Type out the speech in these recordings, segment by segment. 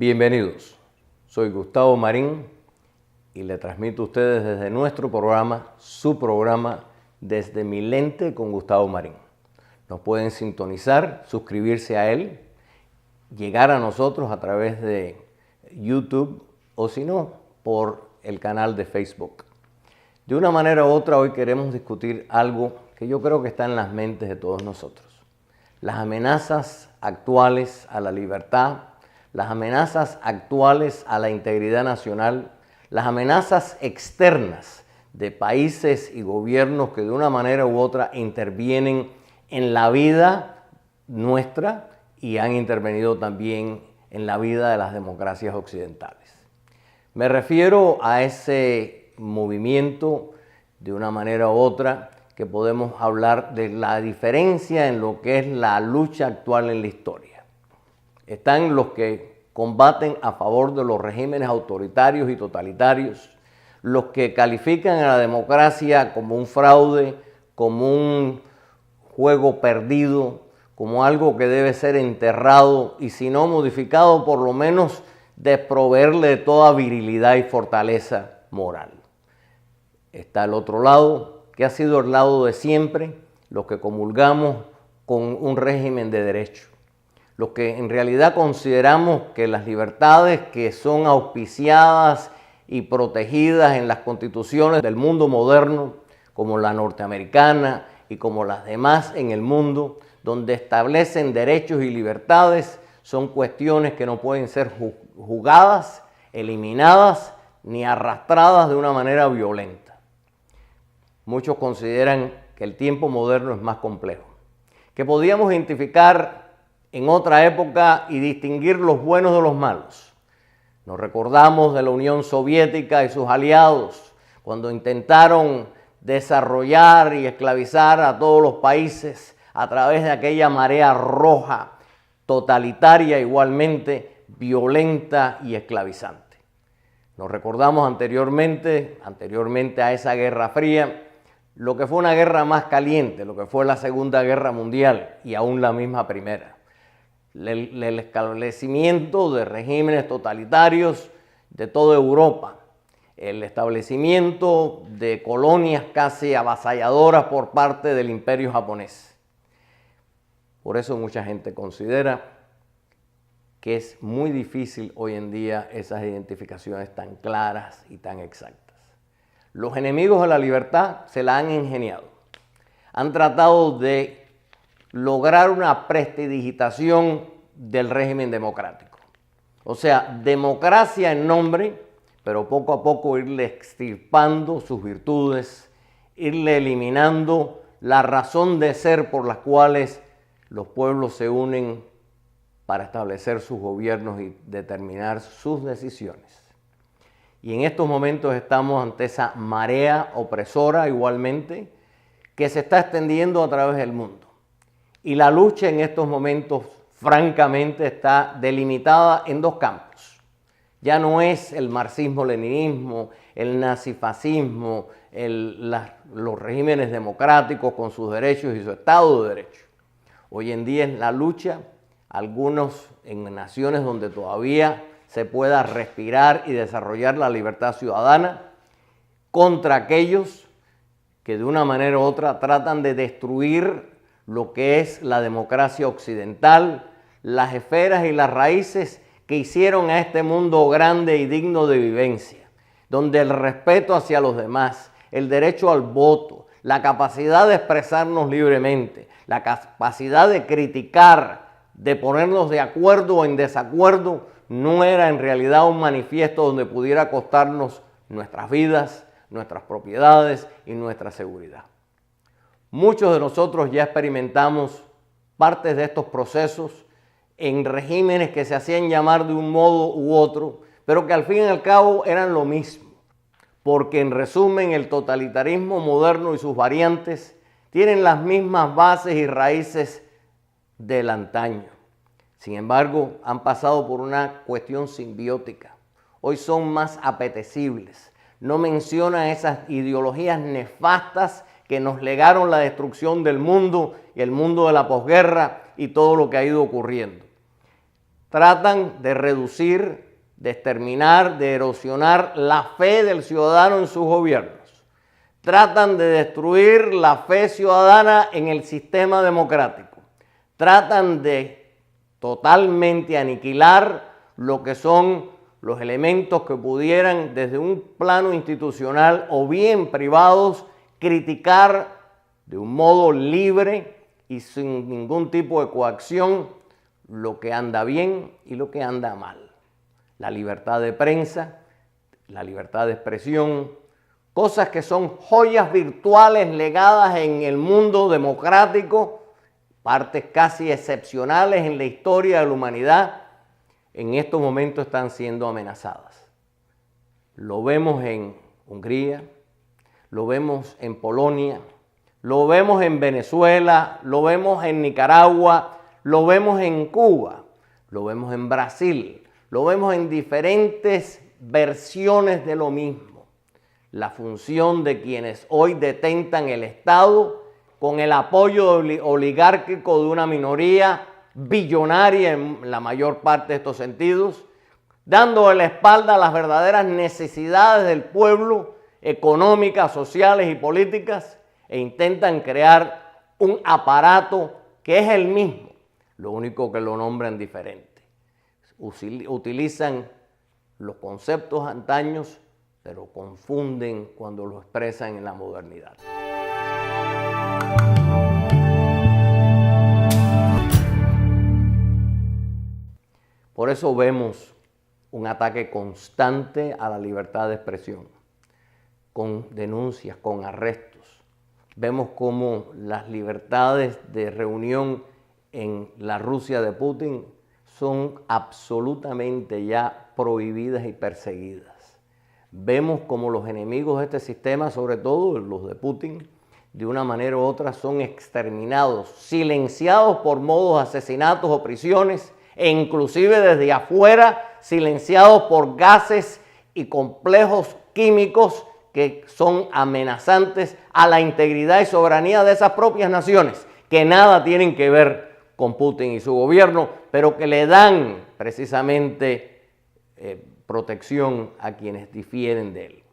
Bienvenidos, soy Gustavo Marín y le transmito a ustedes desde nuestro programa, su programa, Desde mi lente con Gustavo Marín. Nos pueden sintonizar, suscribirse a él, llegar a nosotros a través de YouTube o si no, por el canal de Facebook. De una manera u otra, hoy queremos discutir algo que yo creo que está en las mentes de todos nosotros. Las amenazas actuales a la libertad, las amenazas actuales a la integridad nacional, las amenazas externas de países y gobiernos que de una manera u otra intervienen en la vida nuestra y han intervenido también en la vida de las democracias occidentales. Me refiero a ese movimiento de una manera u otra que podemos hablar de la diferencia en lo que es la lucha actual en la historia. Están los que combaten a favor de los regímenes autoritarios y totalitarios, los que califican a la democracia como un fraude, como un juego perdido, como algo que debe ser enterrado y si no modificado, por lo menos desproveerle de toda virilidad y fortaleza moral. Está el otro lado, que ha sido el lado de siempre, los que comulgamos con un régimen de derecho, los que en realidad consideramos que las libertades que son auspiciadas y protegidas en las constituciones del mundo moderno, como la norteamericana y como las demás en el mundo, donde establecen derechos y libertades, son cuestiones que no pueden ser jugadas, eliminadas ni arrastradas de una manera violenta. Muchos consideran que el tiempo moderno es más complejo, que podíamos identificar en otra época y distinguir los buenos de los malos. Nos recordamos de la Unión Soviética y sus aliados cuando intentaron desarrollar y esclavizar a todos los países a través de aquella marea roja, totalitaria igualmente, violenta y esclavizante. Nos recordamos anteriormente a esa Guerra Fría, lo que fue una guerra más caliente, lo que fue la Segunda Guerra Mundial y aún la misma Primera. El establecimiento de regímenes totalitarios de toda Europa, el establecimiento de colonias casi avasalladoras por parte del Imperio japonés. Por eso mucha gente considera que es muy difícil hoy en día esas identificaciones tan claras y tan exactas. Los enemigos de la libertad se la han ingeniado. Han tratado de lograr una prestidigitación del régimen democrático. O sea, democracia en nombre, pero poco a poco irle extirpando sus virtudes, irle eliminando la razón de ser por las cuales los pueblos se unen para establecer sus gobiernos y determinar sus decisiones. Y en estos momentos estamos ante esa marea opresora igualmente que se está extendiendo a través del mundo. Y la lucha en estos momentos, francamente, está delimitada en dos campos. Ya no es el marxismo-leninismo, el nazifascismo, los regímenes democráticos con sus derechos y su Estado de Derecho. Hoy en día es la lucha, algunos en naciones donde todavía se pueda respirar y desarrollar la libertad ciudadana, contra aquellos que de una manera u otra tratan de destruir lo que es la democracia occidental, las esferas y las raíces que hicieron a este mundo grande y digno de vivencia, donde el respeto hacia los demás, el derecho al voto, la capacidad de expresarnos libremente, la capacidad de criticar, de ponernos de acuerdo o en desacuerdo, no era en realidad un manifiesto donde pudiera costarnos nuestras vidas, nuestras propiedades y nuestra seguridad. Muchos de nosotros ya experimentamos partes de estos procesos en regímenes que se hacían llamar de un modo u otro, pero que al fin y al cabo eran lo mismo, porque en resumen el totalitarismo moderno y sus variantes tienen las mismas bases y raíces del antaño. Sin embargo, han pasado por una cuestión simbiótica. Hoy son más apetecibles. No mencionan esas ideologías nefastas que nos legaron la destrucción del mundo y el mundo de la posguerra y todo lo que ha ido ocurriendo. tratan de reducir, de exterminar, de erosionar la fe del ciudadano en sus gobiernos. Tratan de destruir la fe ciudadana en el sistema democrático. Tratan de totalmente aniquilar lo que son los elementos que pudieran desde un plano institucional o bien privados criticar de un modo libre y sin ningún tipo de coacción lo que anda bien y lo que anda mal. La libertad de prensa, la libertad de expresión, cosas que son joyas virtuales legadas en el mundo democrático, partes casi excepcionales en la historia de la humanidad, en estos momentos están siendo amenazadas. Lo vemos en Hungría, lo vemos en Polonia, lo vemos en Venezuela, lo vemos en Nicaragua, lo vemos en Cuba, lo vemos en Brasil, lo vemos en diferentes versiones de lo mismo. La función de quienes hoy detentan el Estado con el apoyo oligárquico de una minoría billonaria en la mayor parte de estos sentidos, dando la espalda a las verdaderas necesidades del pueblo, económicas, sociales y políticas, e intentan crear un aparato que es el mismo, lo único que lo nombran diferente. Utilizan los conceptos antaños, pero confunden cuando lo expresan en la modernidad. Por eso vemos un ataque constante a la libertad de expresión, con denuncias, con arrestos. Vemos cómo las libertades de reunión en la Rusia de Putin son absolutamente ya prohibidas y perseguidas. Vemos cómo los enemigos de este sistema, sobre todo los de Putin, de una manera u otra son exterminados, silenciados por modos de asesinatos o prisiones, e inclusive desde afuera silenciados por gases y complejos químicos que son amenazantes a la integridad y soberanía de esas propias naciones, que nada tienen que ver con Putin y su gobierno, pero que le dan precisamente protección a quienes difieren de él.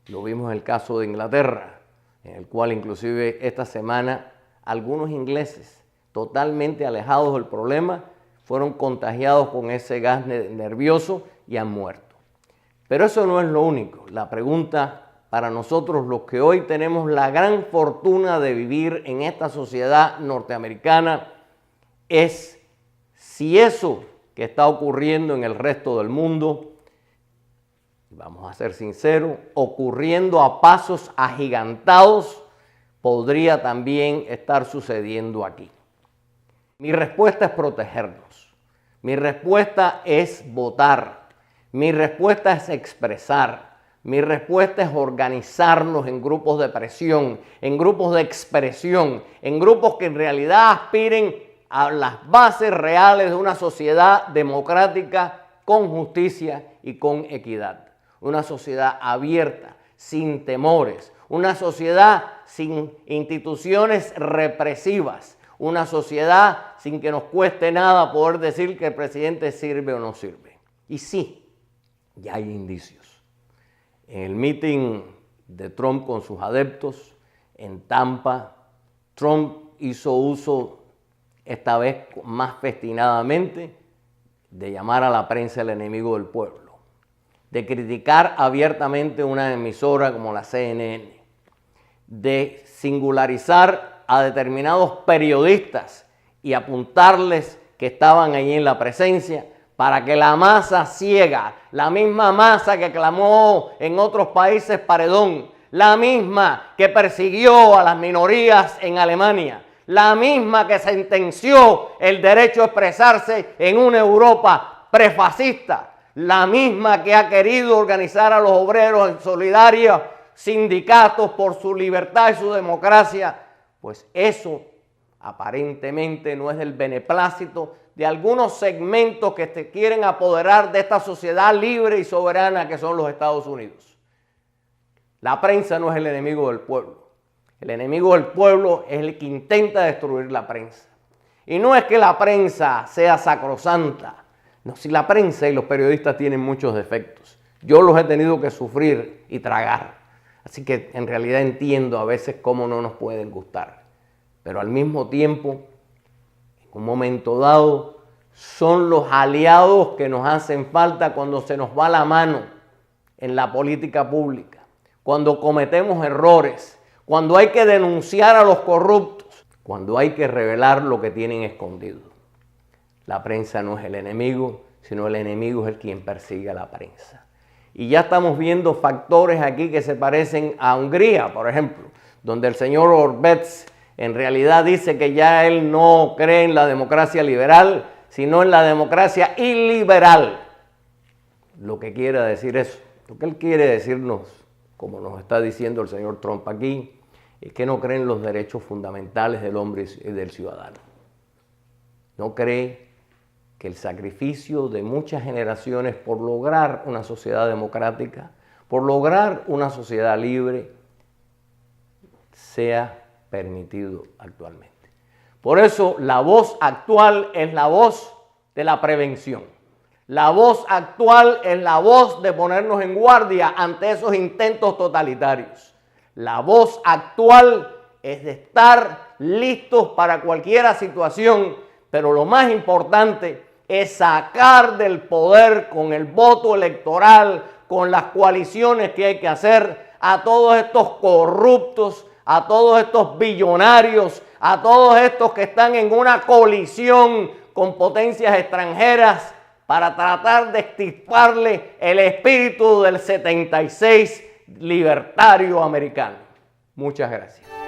Lo vimos en el caso de Inglaterra, en el cual inclusive esta semana algunos ingleses totalmente alejados del problema fueron contagiados con ese gas nervioso y han muerto. Pero eso no es lo único. La pregunta para nosotros, los que hoy tenemos la gran fortuna de vivir en esta sociedad norteamericana, es si eso que está ocurriendo en el resto del mundo, vamos a ser sinceros, ocurriendo a pasos agigantados, podría también estar sucediendo aquí. Mi respuesta es protegernos. Mi respuesta es votar. Mi respuesta es expresar. Mi respuesta es organizarnos en grupos de presión, en grupos de expresión, en grupos que en realidad aspiren a las bases reales de una sociedad democrática con justicia y con equidad. Una sociedad abierta, sin temores, una sociedad sin instituciones represivas, una sociedad sin que nos cueste nada poder decir que el presidente sirve o no sirve. Y sí, ya hay indicios. En el meeting de Trump con sus adeptos en Tampa, Trump hizo uso, esta vez más festinadamente, de llamar a la prensa el enemigo del pueblo, de criticar abiertamente una emisora como la CNN, de singularizar a determinados periodistas y apuntarles que estaban allí en la presencia para que la masa ciega, la misma masa que clamó en otros países paredón, la misma que persiguió a las minorías en Alemania, la misma que sentenció el derecho a expresarse en una Europa prefascista, la misma que ha querido organizar a los obreros en solidaria, sindicatos por su libertad y su democracia, pues eso aparentemente no es del beneplácito de algunos segmentos que se quieren apoderar de esta sociedad libre y soberana que son los Estados Unidos. La prensa no es el enemigo del pueblo. El enemigo del pueblo es el que intenta destruir la prensa. Y no es que la prensa sea sacrosanta, No, si la prensa y los periodistas tienen muchos defectos. Yo los he tenido que sufrir y tragar. Así que en realidad entiendo a veces cómo no nos pueden gustar. Pero al mismo tiempo, en un momento dado, son los aliados que nos hacen falta cuando se nos va la mano en la política pública, cuando cometemos errores, cuando hay que denunciar a los corruptos, cuando hay que revelar lo que tienen escondido. La prensa no es el enemigo, sino el enemigo es el quien persigue a la prensa. Y ya estamos viendo factores aquí que se parecen a Hungría, por ejemplo, donde el señor Orbán en realidad dice que ya él no cree en la democracia liberal, sino en la democracia iliberal. Lo que quiere decir eso, lo que él quiere decirnos, como nos está diciendo el señor Trump aquí, es que no cree en los derechos fundamentales del hombre y del ciudadano. No cree que el sacrificio de muchas generaciones por lograr una sociedad democrática, por lograr una sociedad libre, sea permitido actualmente. Por eso la voz actual es la voz de la prevención. La voz actual es la voz de ponernos en guardia ante esos intentos totalitarios. La voz actual es de estar listos para cualquier situación, pero lo más importante es sacar del poder con el voto electoral, con las coaliciones que hay que hacer, a todos estos corruptos, a todos estos billonarios, a todos estos que están en una colisión con potencias extranjeras para tratar de extirparle el espíritu del 76 libertario americano. Muchas gracias.